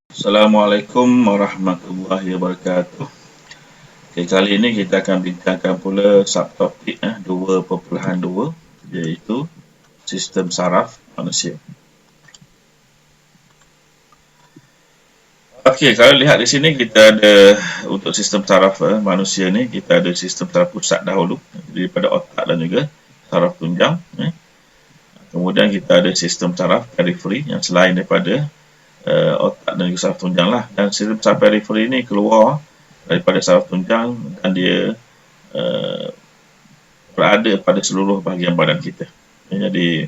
Assalamualaikum warahmatullahi wabarakatuh. Okay, kali ini kita akan bincangkan pula subtopik 2.2 iaitu sistem saraf manusia. Okey, kalau lihat di sini kita ada untuk sistem saraf manusia ni kita ada sistem saraf pusat dahulu daripada otak dan juga saraf tunjang. Kemudian kita ada sistem saraf periferi yang selain daripada otak dan juga saraf tunjang lah, dan sistem saraf periferi ini keluar daripada saraf tunjang dan dia berada pada seluruh bahagian badan kita. Jadi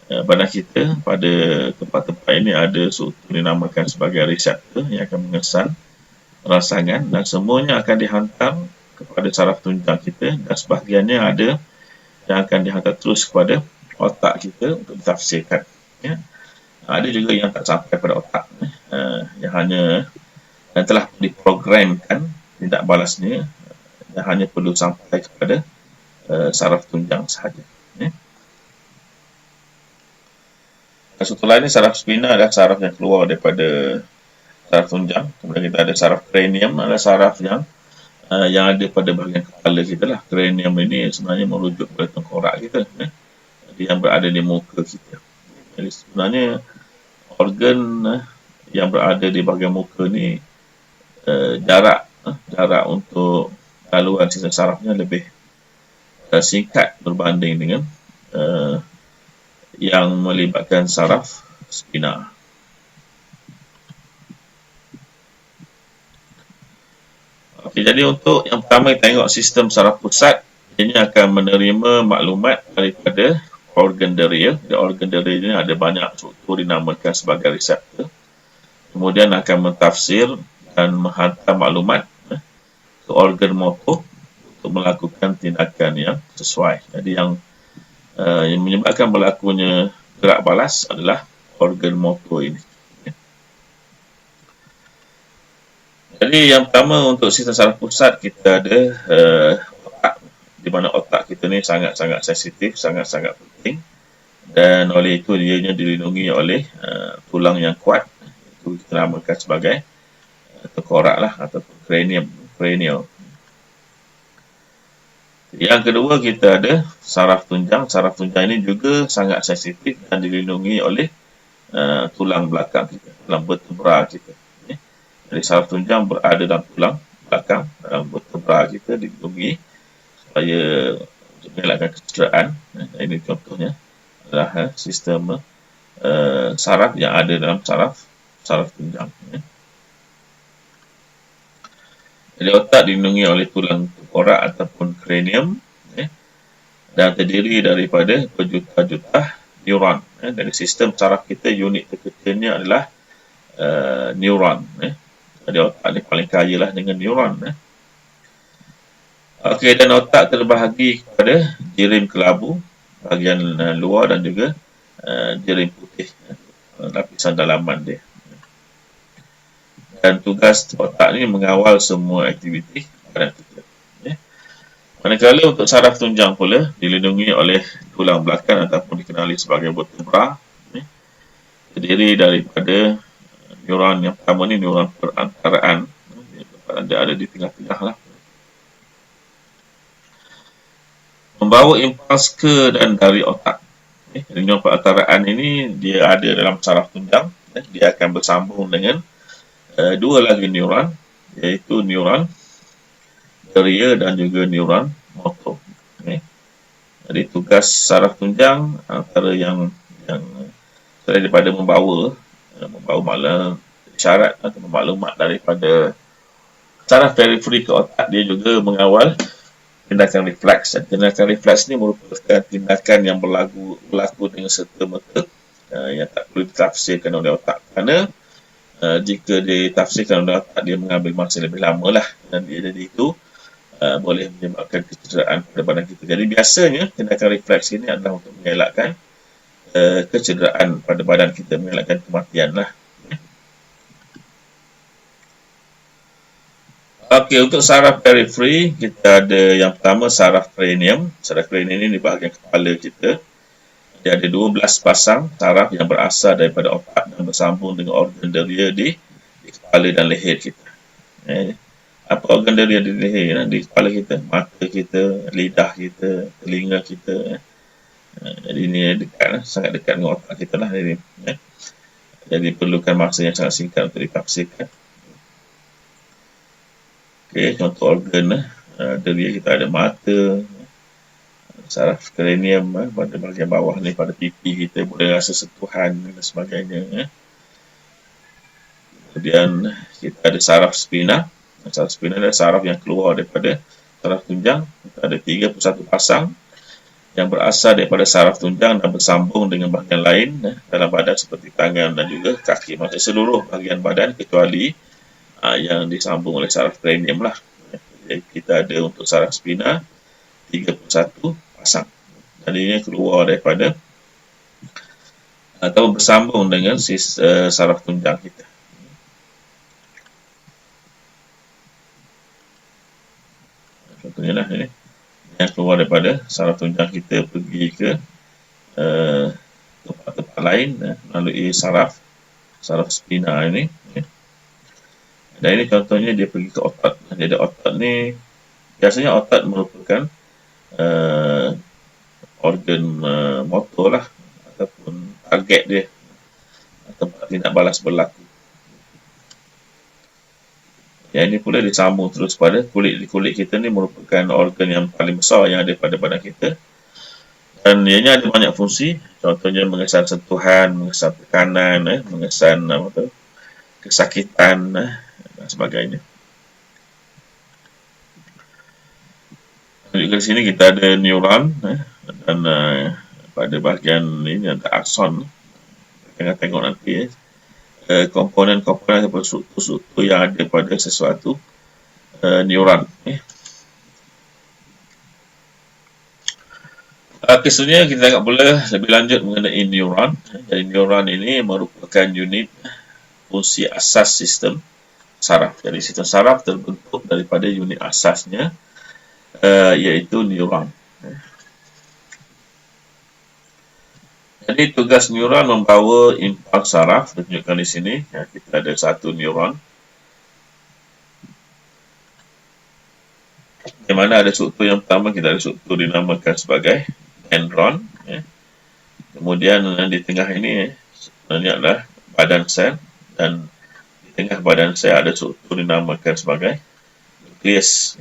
badan kita pada tempat-tempat ini ada struktur dinamakan sebagai reseptor yang akan mengesan rangsangan dan semuanya akan dihantar kepada saraf tunjang kita, dan sebahagiannya ada yang akan dihantar terus kepada otak kita untuk ditafsirkan. Ada juga yang tak sampai pada otak, yang hanya yang telah diprogramkan tindak balasnya, yang hanya perlu sampai kepada saraf tunjang sahaja. Satu lain ni saraf spina adalah saraf yang keluar daripada saraf tunjang. Kemudian kita ada saraf kranium, adalah saraf yang ada pada bahagian kepala kita lah. Kranium ini sebenarnya merujuk kepada tengkorak kita, yang berada di muka kita. Jadi sebenarnya organ yang berada di bahagian muka ni jarak untuk laluan sistem sarafnya lebih singkat berbanding dengan yang melibatkan saraf spina. Okey, jadi untuk yang pertama kita tengok sistem saraf pusat, ini akan menerima maklumat daripada organ deria. Organ deria ini ada banyak struktur dinamakan sebagai reseptor. Kemudian akan mentafsir dan menghantar maklumat ke organ motor untuk melakukan tindakan yang sesuai. Jadi yang menyebabkan berlakunya gerak balas adalah organ motor ini. Jadi yang pertama untuk sistem saraf pusat kita ada otak, di mana otak kita ni sangat-sangat sensitif, sangat-sangat penting, dan oleh itu dia dilindungi oleh tulang yang kuat, itu kita namakan sebagai tengkorak lah ataupun cranial. Yang kedua kita ada saraf tunjang. Saraf tunjang ini juga sangat sensitif dan dilindungi oleh tulang belakang kita, tulang vertebra kita. Jadi saraf tunjang berada dalam tulang belakang, dalam vertebra kita, dilindungi supaya mengelakkan kecederaan. Ini contohnya adalah sistem saraf yang ada dalam saraf tunjang. Jadi otak dilindungi oleh tulang tengkorak ataupun cranium, dan terdiri daripada berjuta-juta neuron. Dari sistem saraf kita, unit terkecilnya adalah neuron. Jadi otak ni paling kaya lah dengan neuron. Okey, dan otak terbahagi kepada jirim kelabu bahagian luar dan juga jirim putih, lapisan dalaman dia. Dan tugas otak ni mengawal semua aktiviti badan kita. Manakala untuk saraf tunjang pula dilindungi oleh tulang belakang ataupun dikenali sebagai vertebra, terdiri daripada neuron yang pertama ni neuron perantaraan, ada di tengah-tengah lah, membawa impuls ke dan dari otak. Neuron perantaraan ini dia ada dalam saraf tunjang, dia akan bersambung dengan dua lagi neuron, iaitu neuron deria dan juga neuron motor. Jadi tugas saraf tunjang antara yang selain daripada membawa isyarat atau maklumat daripada saraf periferi ke otak, dia juga mengawal tindakan refleks. Tindakan refleks ini merupakan tindakan yang berlaku dengan serta-merta, yang tak perlu ditafsirkan oleh otak, kerana jika ditafsirkan oleh otak, dia mengambil masa lebih lama lah, dan jadi itu boleh menyebabkan kecederaan pada badan kita. Jadi biasanya tindakan refleks ini adalah untuk mengelakkan kecederaan pada badan kita, mengelakkan kematian lah. Okey, untuk saraf periferi kita ada yang pertama saraf cranium. Saraf cranium ini di bahagian kepala kita. Dia ada 12 pasang saraf yang berasal daripada otak dan bersambung dengan organ deria di kepala dan leher kita. Apa organ deri ada di leher, di kepala kita, mata kita, lidah kita, telinga kita. Jadi ini dekat, sangat dekat dengan otak kita lah. Jadi perlukan masa yang sangat singkat untuk ditafsirkan. Okey, contoh organ deri kita ada mata, saraf kranium pada bahagian bawah ni, pada pipi kita boleh rasa sentuhan dan sebagainya. Kemudian kita ada saraf spina. Saraf spina adalah saraf yang keluar daripada saraf tunjang. Kita ada 31 pasang yang berasal daripada saraf tunjang dan bersambung dengan bahagian lain dalam badan seperti tangan dan juga kaki. Maksudnya seluruh bahagian badan kecuali yang disambung oleh saraf kranium lah. Jadi kita ada untuk saraf spina 31 pasang. Dan ini keluar daripada atau bersambung dengan saraf tunjang kita. Contohnya lah ini yang keluar daripada saraf tunjang kita pergi ke tempat-tempat lain melalui saraf spina ini. Dan ini contohnya dia pergi ke otak. Jadi otak ni biasanya otak merupakan organ motor lah, ataupun target dia, tempat tindak balas berlaku. Yang ini pula disambung terus pada kulit. Kulit kita ni merupakan organ yang paling besar yang ada pada badan kita. Dan ianya ada banyak fungsi. Contohnya mengesan sentuhan, mengesan tekanan, mengesan kesakitan dan sebagainya. Di sini kita ada neuron dan pada bahagian ini ada akson. Kita tengok nanti komponen-komponen atau struktur-struktur yang ada pada sesuatu neuron. Keseluruhannya kita tengok pula lebih lanjut mengenai neuron. Jadi neuron ini merupakan unit fungsi asas sistem saraf. Jadi sistem saraf terbentuk daripada unit asasnya, iaitu neuron. Jadi tugas neuron membawa impuls saraf, ditunjukkan di sini. Kita ada satu neuron, di mana ada struktur yang pertama, kita ada struktur dinamakan sebagai dendron. Kemudian di tengah ini sebenarnya adalah badan sel, dan di tengah badan sel ada struktur dinamakan sebagai nukleus.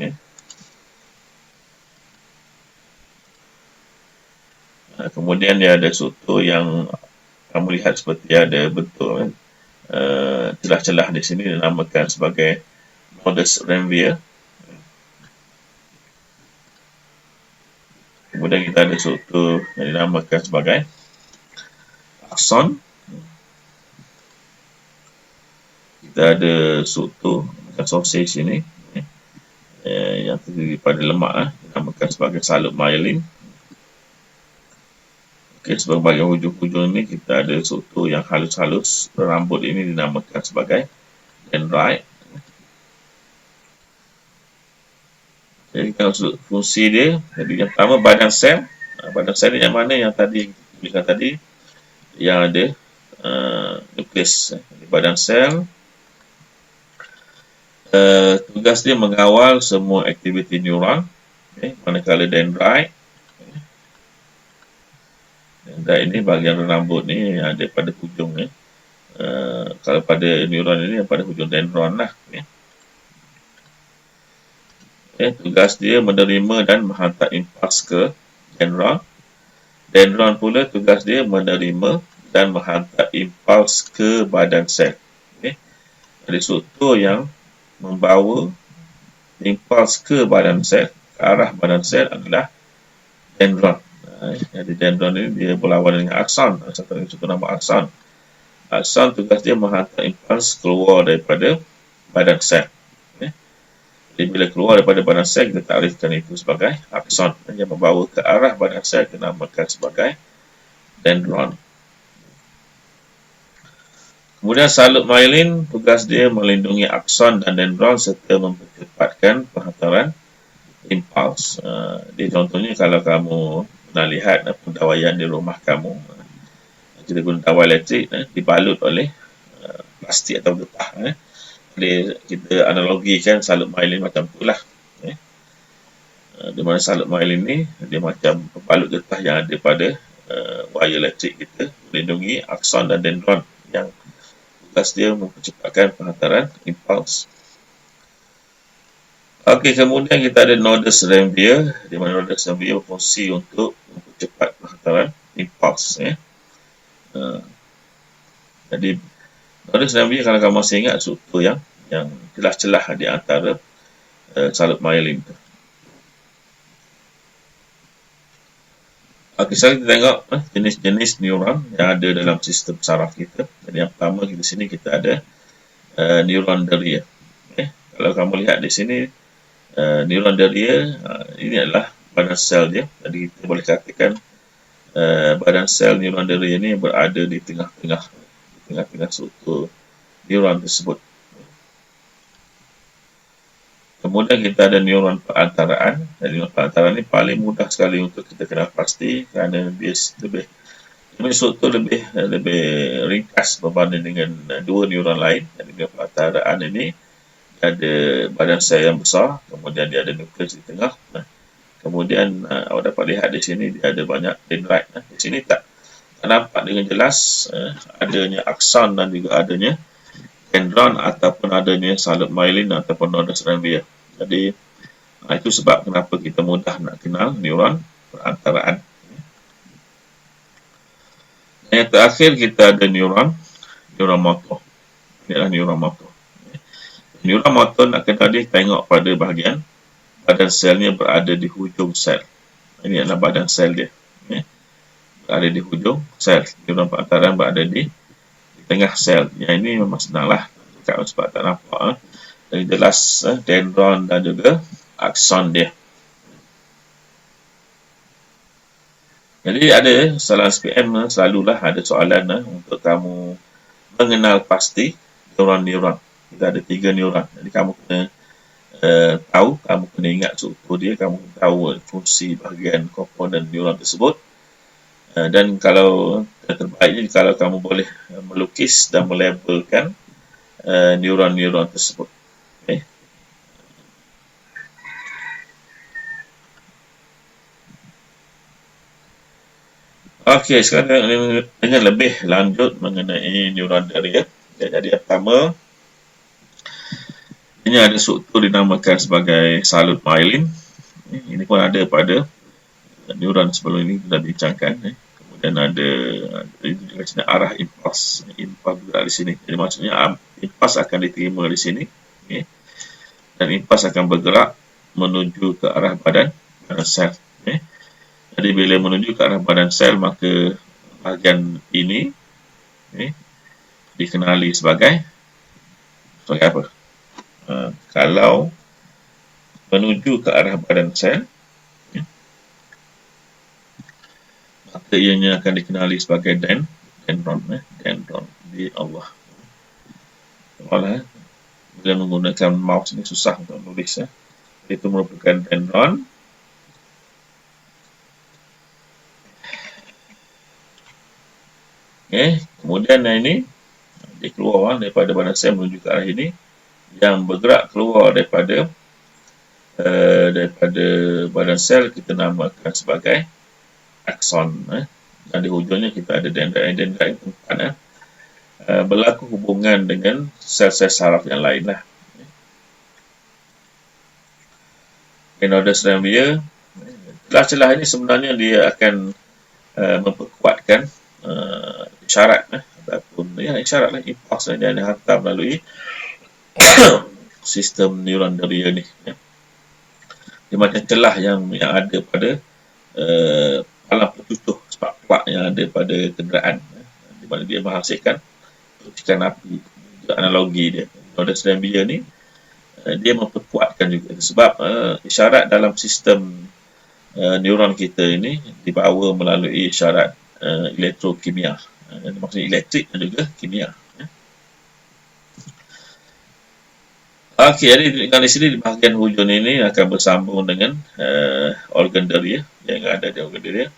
Kemudian dia ada struktur yang kamu lihat seperti ada bentuk celah-celah di sini, dinamakan sebagai modus Ranvier. Kemudian kita ada struktur yang dinamakan sebagai akson. Kita ada struktur macam sausage ini yang terdiri pada lemak, dinamakan sebagai salut myelin. Sebagai bahagian hujung-hujung ini kita ada struktur yang halus-halus rambut, ini dinamakan sebagai dendrite. Jadi kalau fungsi dia, jadi yang pertama badan sel. Badan sel ni yang mana yang tadi tuliskan tadi, yang ada nukleus. Jadi badan sel tugas dia mengawal semua aktiviti neuron. Manakala dendrite ini bahagian rambut ni yang ada pada hujung ni. Kalau pada neuron ini pada hujung dendron lah. Tugas dia menerima dan menghantar impuls ke dendron. Dendron pula tugas dia menerima dan menghantar impuls ke badan sel. Jadi struktur yang membawa impuls ke badan sel, ke arah badan sel adalah dendron. Jadi dendron ini dia berlawan dengan akson. Satu nama akson. Akson tugas dia menghantar impuls keluar daripada badan sel. Jadi bila keluar daripada badan sel, kita takrifkan itu sebagai akson. Yang membawa ke arah badan sel kita namakan sebagai dendron. Kemudian salut myelin, tugas dia melindungi akson dan dendron serta mempercepatkan penghantaran impuls. Jadi contohnya kalau kamu nak lihat pendawaian di rumah kamu, kita guna dawai elektrik dibalut oleh plastik atau getah. kita analogikan salib myelin macam itulah. Di mana salib myelin ni dia macam pembalut getah yang ada pada wire elektrik kita, melindungi akson dan dendron yang tugas dia mempercepatkan penghantaran impuls. Okey, kemudian kita ada nodus rhomboid, di mana nodus rhomboid berfungsi untuk mempercepat penghantaran impuls. Jadi nodus rhomboid, kalau kamu masih ingat, struktur yang celah-celah di antara salib myelin tu. Okey, sekarang kita tengok jenis-jenis neuron yang ada dalam sistem saraf kita. Jadi yang pertama di sini kita ada neuron deria. Kalau kamu lihat di sini, neuron deria ini adalah badan sel dia. Jadi kita boleh katakan badan sel neuron deria ini berada di tengah-tengah struktur neuron tersebut. Kemudian kita ada neuron perantaraan. Dan neuron perantaraan ini paling mudah sekali untuk kita kenal pasti kerana dia struktur lebih ringkas berbanding dengan dua neuron lain. Jadi neuron perantaraan ini ada badan sel yang besar, kemudian dia ada nukleus di tengah. Kemudian awak dapat lihat di sini dia ada banyak dendrit. Di sini tak nampak dengan jelas adanya akson dan juga adanya dendron ataupun adanya salib myelin ataupun nodus rhomboid. Jadi itu sebab kenapa kita mudah nak kenal neuron perantaraan. Dan yang terakhir kita ada neuron motor. Ini adalah neuron motor. Neuron motor nak kenal dia, tengok pada bahagian badan selnya berada di hujung sel. Ini adalah badan sel dia. Berada di hujung sel. Neuron perantaraan berada di tengah sel. Yang ini memang senanglah sebab tak nampak. Dari jelas dendron dan juga akson dia. Jadi ada salah SPM selalulah ada soalan untuk kamu mengenal pasti neuron-neuron. Kita ada 3 neuron. Jadi kamu kena tahu, kamu kena ingat struktur dia, kamu tahu fungsi bahagian komponen neuron tersebut. Dan kalau terbaiknya kalau kamu boleh melukis dan melabelkan neuron-neuron tersebut. Okey, sekarang dengan lebih lanjut mengenai neuron deria. Jadi yang pertama, ini ada struktur dinamakan sebagai salib myelin. Ini pun ada pada neuron sebelum ini kita bincangkan. Kemudian ada arah impuls. Impuls juga di sini. Jadi maksudnya impuls akan diterima di sini. Dan impuls akan bergerak menuju ke arah badan sel. Jadi bila menuju ke arah badan sel, maka bahagian ini dikenali sebagai apa? Kalau menuju ke arah badan sel, maka ianya akan dikenali sebagai dendron. Dendron di Allah. Bila menggunakan mouse ini susah untuk menulis. Itu merupakan dendron. Kemudian ini dia keluar daripada badan sel menuju ke arah ini, yang bergerak keluar daripada badan sel kita namakan sebagai akson. Dan di hujungnya kita ada dendrit tempat berlaku hubungan dengan sel-sel saraf yang lain lah. Nodus rhomboid, celah-celah ini sebenarnya dia akan memperkuatkan isyarat ataupun isyarat lah, impuls yang dihantar melalui sistem neuron deria ni. Dia macam celah yang ada pada alam pertutuh spark-plug yang ada pada kenderaan, di mana dia menghasilkan percikan api. Analogi dia nodus rhomboid ni dia memperkuatkan juga sebab isyarat dalam sistem neuron kita ini dibawa melalui isyarat elektrokimia. Maksudnya elektrik dan juga kimia. Okey, jadi di sini di bahagian hujung ini akan bersambung dengan organ deria yang ada di organ deria.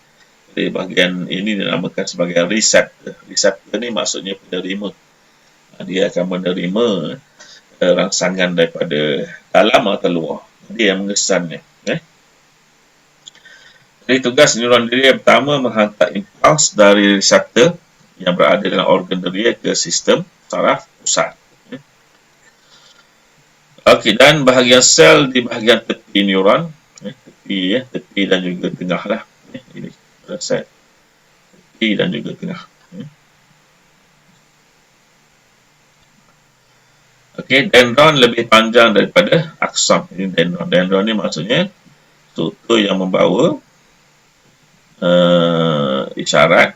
Jadi bahagian ini dinamakan sebagai reseptor. Reseptor ni maksudnya penerima. Dia akan menerima rangsangan daripada dalam atau luar. Dia yang mengesannya. Jadi tugas neuron deria pertama menghantar impuls dari reseptor yang berada dalam organ deria ke sistem saraf pusat. Okey, dan bahagian sel di bahagian tepi neuron, tepi dan juga tengah lah. Ini sel tepi dan juga tengah. Okey, dendron lebih panjang daripada akson. Ini dendron. Dendron ni maksudnya struktur yang membawa isyarat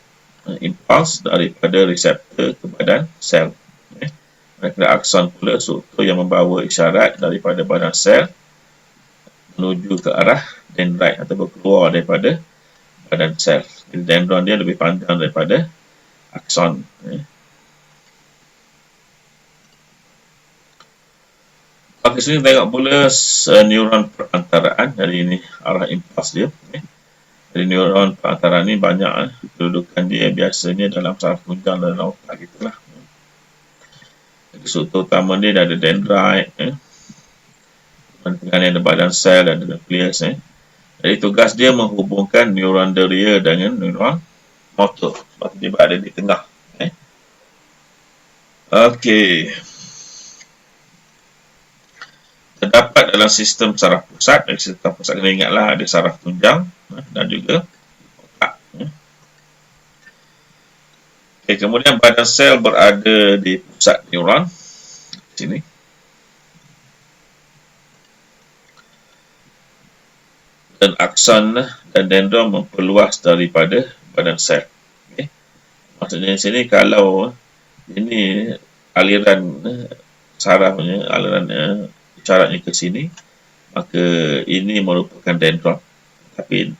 impuls daripada reseptor ke badan sel. Manakala akson pula struktur yang membawa isyarat daripada badan sel menuju ke arah dendrit atau keluar daripada badan sel. Jadi dendron dia lebih panjang daripada akson. Okey, sini tengok pula neuron perantaraan. Jadi ini arah impuls dia. Jadi neuron perantaraan ni banyak. Kedudukan dia biasanya dalam saraf tunjang dan dalam otak gitulah. Jadi struktur utama dia ada dendrit, tengah ada badan sel dan nukleus. Jadi tugas dia menghubungkan neuron deria dengan neuron motor. Sebab dia berada di tengah. Okey. Terdapat dalam sistem saraf pusat. Sistem pusat kena ingatlah ada saraf tunjang dan juga otak. Okay, kemudian badan sel berada di pusat neuron sini. Dan akson dan dendron memperluas daripada badan sel. Okay. Maksudnya di sini kalau ini aliran sarafnya, aliran isyaratnya ke sini, maka ini merupakan dendron. Tapi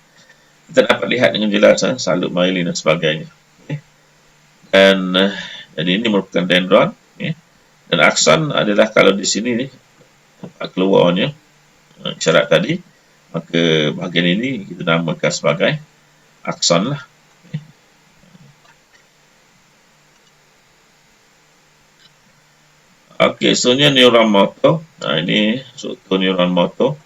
kita dapat lihat dengan jelas salut myelin dan sebagainya. Dan jadi ini merupakan dendron, dan akson adalah kalau di sini tempat keluarnya isyarat tadi, maka bahagian ini kita namakan sebagai akson lah. Okey, soalnya neuron motor. Ini struktur neuron motor.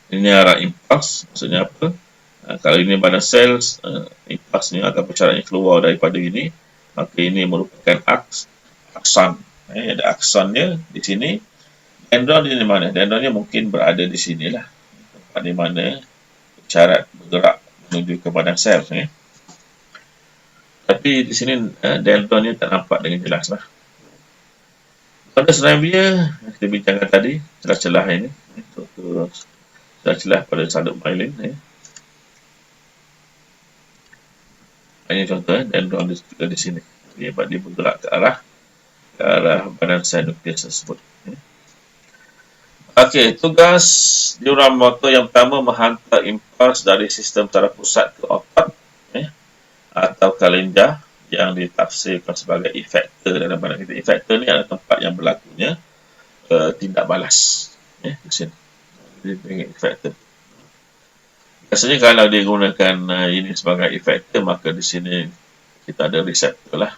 Ini arah impuls. Maksudnya apa? Kalau ini badan sel, impulsnya atau isyaratnya keluar daripada ini, maka ini merupakan akson. Ada aksonnya di sini. Dendron di mana? Dendronnya mungkin berada di sinilah. Tempat di mana isyarat bergerak menuju ke badan sel. Tapi di sini dendronnya tak nampak dengan jelas lah. Pada synovium kita bincangkan tadi, celah-celah ini, celah-celah pada salut myelin. Ini contoh, dendron di sini. Dia bergerak ke arah badan sel nukleus tersebut. Okey, tugas neuron motor yang pertama menghantar impuls dari sistem saraf pusat ke otak atau kelenjar yang ditafsirkan sebagai efektor dalam badan kita. Efektor ni adalah tempat yang berlakunya tindak balas. Di sini. Jadi efektor. Biasanya kalau dia gunakan ini sebagai efektor, maka di sini kita ada reseptor lah.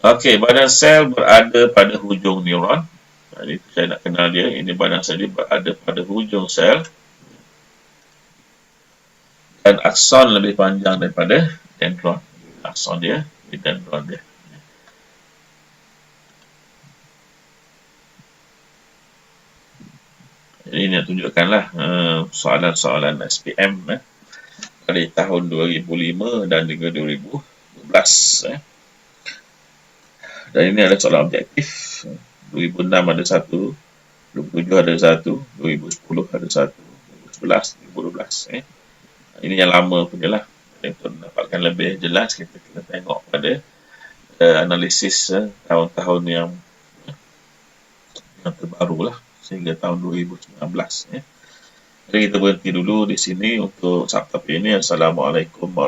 Okey, badan sel berada pada hujung neuron. Jadi saya nak kenal dia. Ini badan sel dia berada pada hujung sel. Dan akson lebih panjang daripada dendron. Akson dia, dendron dia. Jadi ini tunjukkanlah soalan-soalan SPM dari tahun 2005 dan juga 2012. Dan ini ada soalan objektif. 2006 ada satu, 2007 ada satu, 2010 ada satu, 2011, 2012. Ini yang lama punya lah. Untuk mendapatkan lebih jelas, kita tengok pada analisis tahun-tahun yang terbaru lah. Sehingga tahun 2019. Jadi kita berhenti dulu di sini untuk subtopik ini. Assalamualaikum warahmatullahi wabarakatuh.